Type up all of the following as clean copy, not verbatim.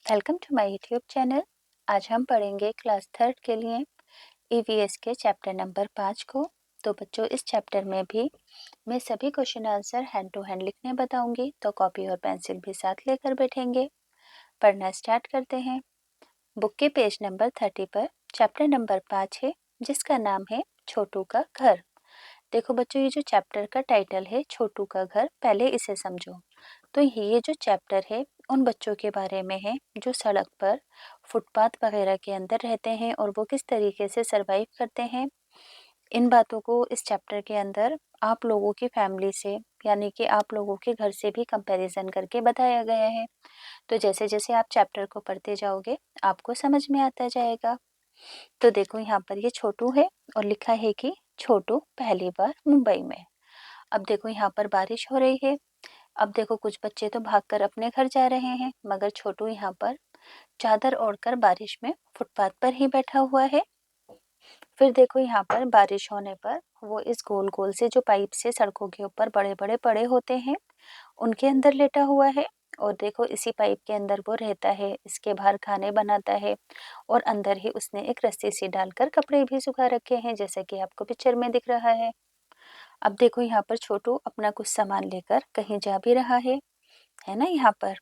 Welcome to my YouTube channel. आज हम पढ़ेंगे क्लास थर्ड के लिए ईवीएस के चैप्टर नंबर 5 को। तो बच्चों, इस चैप्टर में भी मैं सभी question answer hand to hand लिखने बताऊंगी, तो कॉपी और पेंसिल भी साथ लेकर बैठेंगे। पढ़ना स्टार्ट करते हैं। बुक के पेज नंबर 30 पर चैप्टर नंबर 5 है, जिसका नाम है छोटू का घर। देखो बच्चों, ये जो चैप्टर का टाइटल है छोटू का घर, पहले इसे समझो। तो ये जो चैप्टर है उन बच्चों के बारे में है जो सड़क पर फुटपाथ वगैरह के अंदर रहते हैं और वो किस तरीके से सरवाइव करते हैं। इन बातों को इस चैप्टर के अंदर आप लोगों की फैमिली से, यानी कि आप लोगों के घर से भी कंपैरिजन करके बताया गया है। तो जैसे जैसे आप चैप्टर को पढ़ते जाओगे आपको समझ में आता जाएगा। तो देखो, यहाँ पर ये छोटू है और लिखा है कि छोटू पहली बार मुंबई में। अब देखो, यहाँ पर बारिश हो रही है। अब देखो, कुछ बच्चे तो भागकर अपने घर जा रहे हैं, मगर छोटू यहाँ पर चादर ओढ़कर बारिश में फुटपाथ पर ही बैठा हुआ है। फिर देखो, यहाँ पर बारिश होने पर वो इस गोल गोल से जो पाइप से सड़कों के ऊपर बड़े बड़े पड़े होते हैं उनके अंदर लेटा हुआ है। और देखो, इसी पाइप के अंदर वो रहता है, इसके बाहर खाने बनाता है और अंदर ही उसने एक रस्सी सी डालकर कपड़े भी सुखा रखे हैं, जैसे कि आपको पिक्चर में दिख रहा है। अब देखो, यहाँ पर छोटू अपना कुछ सामान लेकर कहीं जा भी रहा है ना यहाँ पर।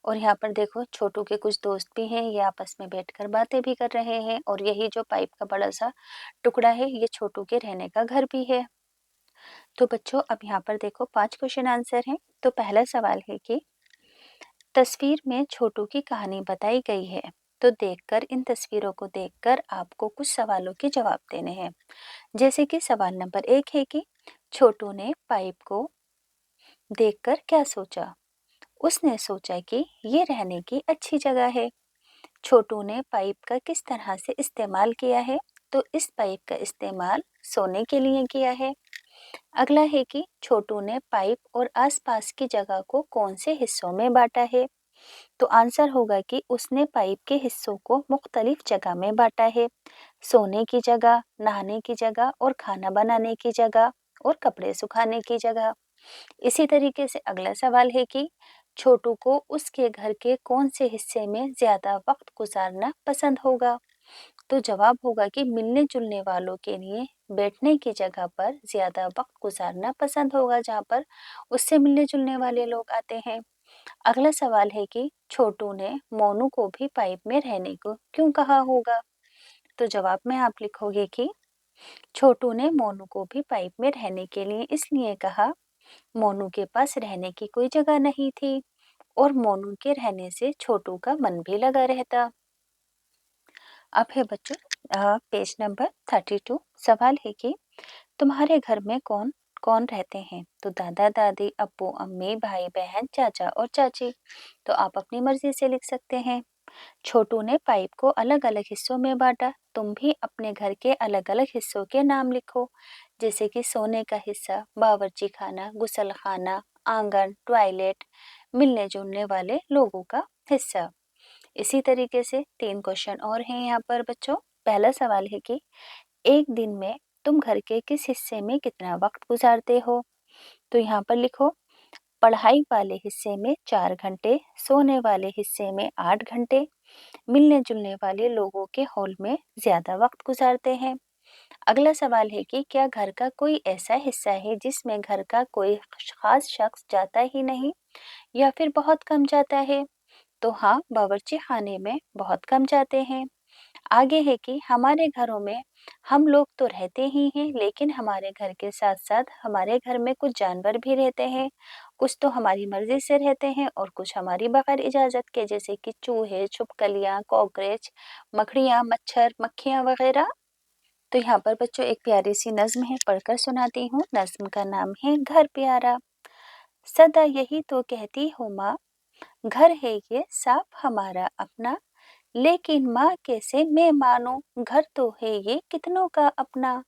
और यहाँ पर देखो, छोटू के कुछ दोस्त भी हैं, ये आपस में बैठकर बातें भी कर रहे हैं। और यही जो पाइप का बड़ा सा टुकड़ा है ये छोटू के रहने का घर भी है। तो बच्चों, अब यहाँ पर देखो 5 क्वेश्चन आंसर हैं। तो पहला सवाल है कि तस्वीर में छोटू की कहानी बताई गई है। तो देखकर, इन तस्वीरों को देखकर आपको कुछ सवालों के जवाब देने हैं। जैसे कि सवाल नंबर 1 है कि छोटू ने पाइप को देखकर क्या सोचा। उसने सोचा कि ये रहने की अच्छी जगह है। छोटू ने पाइप का किस तरह से इस्तेमाल किया है। तो इस पाइप का इस्तेमाल सोने के लिए किया है। अगला है कि छोटू ने पाइप और आसपास की जगह को कौन से हिस्सों में बांटा है। तो आंसर होगा कि उसने पाइप के हिस्सों को मुख्तलिफ जगह में बांटा है। सोने की जगह, नहाने की जगह और खाना बनाने की जगह और कपड़े सुखाने की जगह। इसी तरीके से अगला सवाल है कि छोटू को उसके घर के कौन से हिस्से में ज्यादा वक्त गुजारना पसंद होगा। तो जवाब होगा कि मिलने जुलने वालों के लिए बैठने की जगह पर ज्यादा वक्त गुजारना पसंद होगा, जहाँ पर उससे मिलने जुलने वाले लोग आते हैं। अगला सवाल है कि छोटू ने मोनू को भी पाइप में रहने को क्यों कहा होगा। तो जवाब में आप लिखोगे कि छोटू ने मोनू को भी पाइप में रहने के लिए इसलिए कहा, मोनू के पास रहने की कोई जगह नहीं थी और मोनू के रहने से छोटू का मन भी लगा रहता। अब है बच्चों पेज नंबर 32। सवाल है कि तुम्हारे घर में कौन कौन रहते हैं। तो दादा दादी, अब्बू अम्मी, भाई बहन, चाचा और चाची। तो आप अपनी मर्जी से लिख सकते हैं। छोटू ने पाइप को अलग अलग हिस्सों में बांटा। तुम भी अपने घर के अलग अलग हिस्सों के नाम लिखो, जैसे कि सोने का हिस्सा, बावर्ची खाना, गुसल खाना, आंगन, टॉयलेट, मिलने जुलने वाले लोगों का हिस्सा। इसी तरीके से 3 क्वेश्चन और हैं यहाँ पर बच्चों। पहला सवाल है कि एक दिन में तुम घर के किस हिस्से में कितना वक्त गुजारते हो। तो यहाँ पर लिखो, पढ़ाई वाले हिस्से में 4 घंटे, सोने वाले हिस्से में 8 घंटे, मिलने जुलने वाले लोगों के हॉल में ज्यादा वक्त गुजारते हैं। अगला सवाल है कि क्या घर का कोई ऐसा हिस्सा है जिसमें घर का कोई खास शख्स जाता ही नहीं या फिर बहुत कम जाता है। तो हाँ, बावर्ची खाने में बहुत कम जाते हैं। आगे है कि हमारे घरों में हम लोग तो रहते ही हैं, लेकिन हमारे घर के साथ साथ हमारे घर में कुछ जानवर भी रहते हैं। कुछ तो हमारी मर्जी से रहते हैं और कुछ हमारी बगैर इजाजत के, जैसे कि चूहे, छिपकलियां, कॉकरोच, मकड़ियां, मच्छर, मक्खियां वगैरह। तो यहाँ पर बच्चों एक प्यारी सी नज्म है, पढ़कर सुनाती हूँ। नज्म का नाम है घर प्यारा। सदा यही तो कहती हूँ माँ, घर है ये साफ हमारा अपना, लेकिन माँ कैसे मैं मानूं, घर तो है ये कितनों का अपना।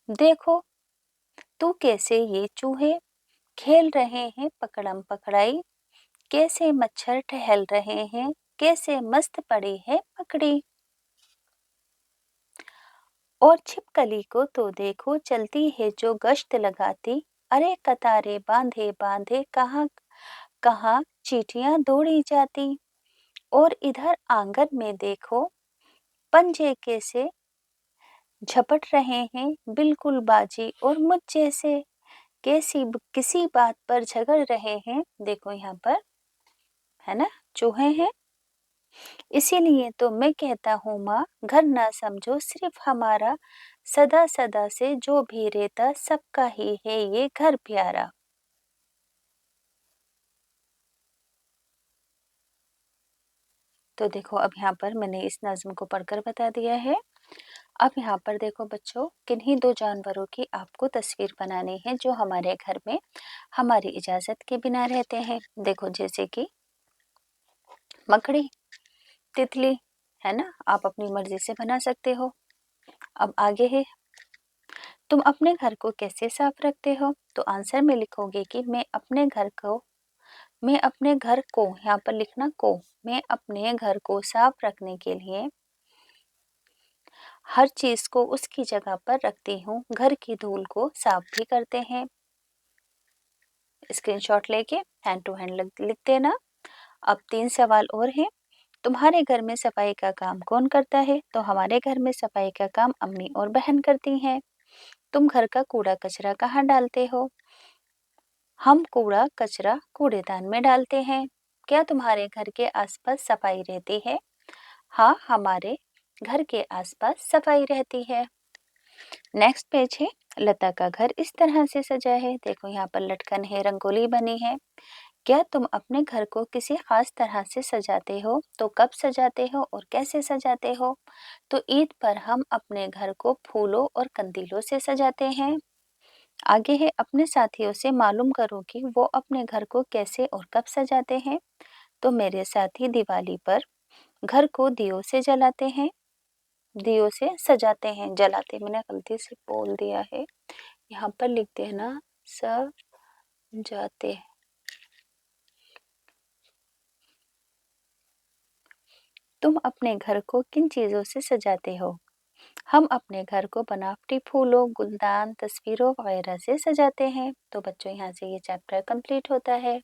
देखो तू कैसे ये चूहे खेल रहे हैं पकड़म पकड़ाई, कैसे मच्छर टहल रहे हैं, कैसे मस्त पड़ी है पकड़ी। और छिपकली को तो देखो चलती है जो गश्त लगाती, अरे कतारे बांधे बांधे कहाँ कहाँ चींटियां दौड़ी जाती। और इधर आंगन में देखो पंजे कैसे झपट रहे हैं बिल्कुल बाजी और मुझ जैसे किसी बात पर झगड़ रहे हैं। देखो यहाँ पर है ना, चूहे हैं। इसीलिए तो मैं कहता हूँ माँ, घर ना समझो सिर्फ हमारा, सदा सदा से जो भी रहता सबका ही है ये घर प्यारा। तो देखो अब यहाँ पर मैंने इस नज़्म को पढ़कर बता दिया है। अब यहाँ पर देखो बच्चों, किन्हीं दो जानवरों की आपको तस्वीर बनानी है जो हमारे घर में हमारी इजाज़त के बिना रहते हैं। देखो जैसे कि मकड़ी, तितली, है ना, आप अपनी मर्जी से बना सकते हो। अब आगे है, तुम अपने घर को कैसे साफ रखते हो? तो आंसर में लिखोगे कि मैं अपने घर को यहाँ पर लिखना को, मैं अपने घर को साफ रखने के लिए हर चीज को उसकी जगह पर रखती हूँ। घर की धूल को साफ भी करते हैं। स्क्रीनशॉट लेके हैंड टू हैंड लिख देना। अब 3 सवाल और हैं। तुम्हारे घर में सफाई का काम कौन करता है? तो हमारे घर में सफाई का काम अम्मी और बहन करती हैं। तुम घर का कूड़ा कचरा कहाँ डालते हो? हम कूड़ा कचरा कूड़ेदान में डालते हैं। क्या तुम्हारे घर के आसपास सफाई रहती है? हाँ, हमारे घर के आसपास सफाई रहती है। नेक्स्ट पेज है, लता का घर इस तरह से सजा है। देखो यहाँ पर लटकन है, रंगोली बनी है। क्या तुम अपने घर को किसी खास तरह से सजाते हो? तो कब सजाते हो और कैसे सजाते हो? तो ईद पर हम अपने घर को फूलों और कंदीलों से सजाते हैं। आगे है, अपने साथियों से मालूम करो कि वो अपने घर को कैसे और कब सजाते हैं। तो मेरे साथी दिवाली पर घर को दियों से जलाते हैं, दियों से सजाते हैं, जलाते मैंने गलती से बोल दिया है, यहाँ पर लिख देना सजाते। तुम अपने घर को किन चीजों से सजाते हो? हम अपने घर को बनावटी फूलों, गुलदान, तस्वीरों वगैरह से सजाते हैं। तो बच्चों यहाँ से ये चैप्टर कंप्लीट होता है।